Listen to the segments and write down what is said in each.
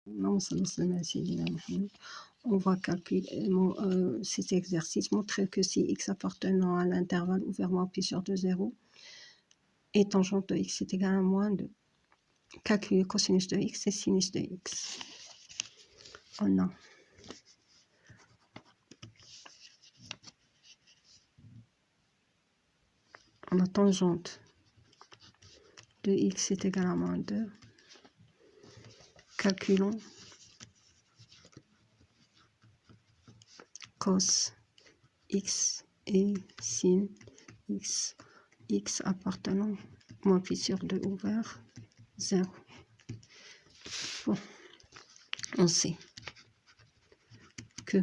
On va calculer cet exercice, montrer que si x appartenant à l'intervalle ouvertement pi sur 2, 0, et tangente de x est égal à moins 2. Calculer cosinus de x et sinus de x. On a tangente de x est égal à moins 2. Calculons cos x et sin x. X appartenant moins pi sur 2 ouvert 0. Bon, on sait que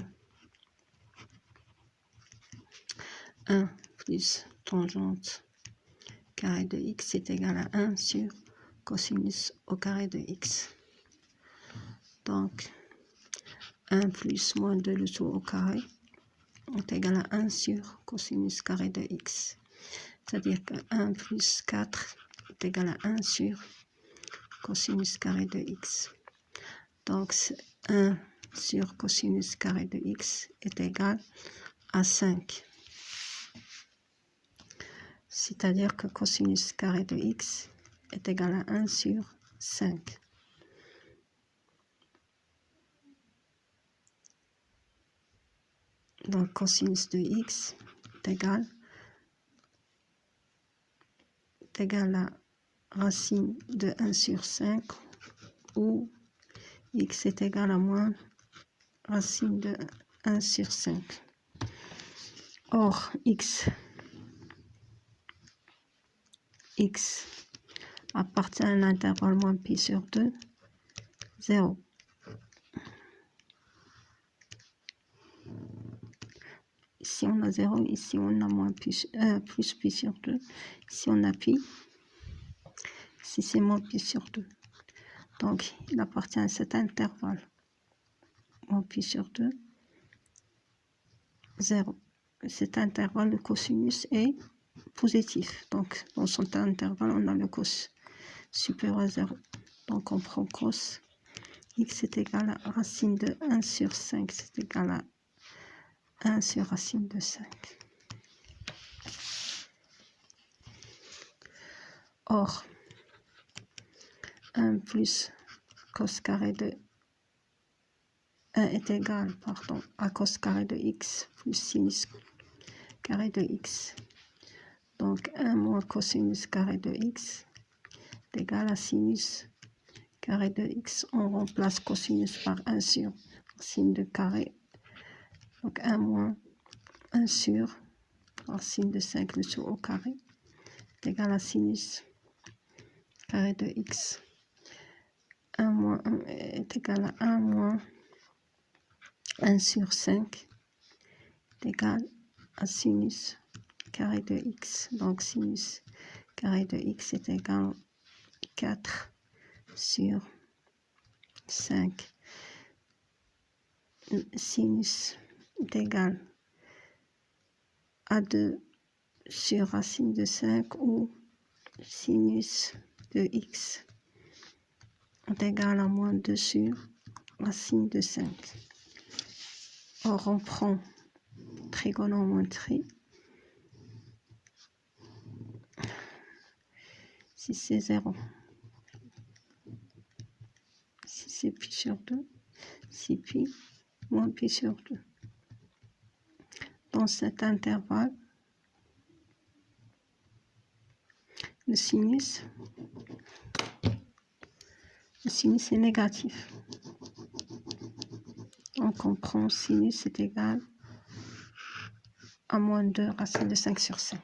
1 plus tangente carré de x est égal à 1 sur cosinus au carré de x. Donc 1 plus moins 2 le tout au carré est égal à 1 sur cosinus carré de x. C'est-à-dire que 1 plus 4 est égal à 1 sur cosinus carré de x. Donc 1 sur cosinus carré de x est égal à 5. C'est-à-dire que cosinus carré de x est égal à 1 sur 5. Donc cosinus de x est égal à racine de 1 sur 5 ou x est égal à moins racine de 1 sur 5. Or, x appartient à l'intervalle moins pi sur 2, 0. Ici on a 0, ici on a plus pi sur 2, ici on a pi, ici c'est moins pi sur 2. Donc il appartient à cet intervalle moins pi sur 2, 0. Cet intervalle, le cosinus est positif. Donc dans cet intervalle, on a le cos supérieur à 0. Donc on prend cos x est égal à racine de 1 sur 5, c'est égal à 1 sur racine de 5. Or, 1 plus cos carré de 1 est égal à cos carré de x plus sinus carré de x. Donc 1 moins cosinus carré de x est égal à sinus carré de x. On remplace cosinus par 1 sur racine de carré. Donc 1 moins 1 sur racine de 5 le tout au carré est égal à sinus carré de x. 1 moins 1 est égal à 1 moins 1 sur 5 est égal à sinus carré de x. Donc sinus carré de x est égal à 4 sur 5. Sinus est égal à 2 sur racine de 5 ou sinus de x est égal à moins 2 sur racine de 5. Or, on prend trigonométrie. Si c'est 0, si c'est pi sur 2, si pi moins pi sur 2. Dans cet intervalle, le sinus est négatif. Donc on prend sinus est égal à moins 2 racine de 5 sur 5.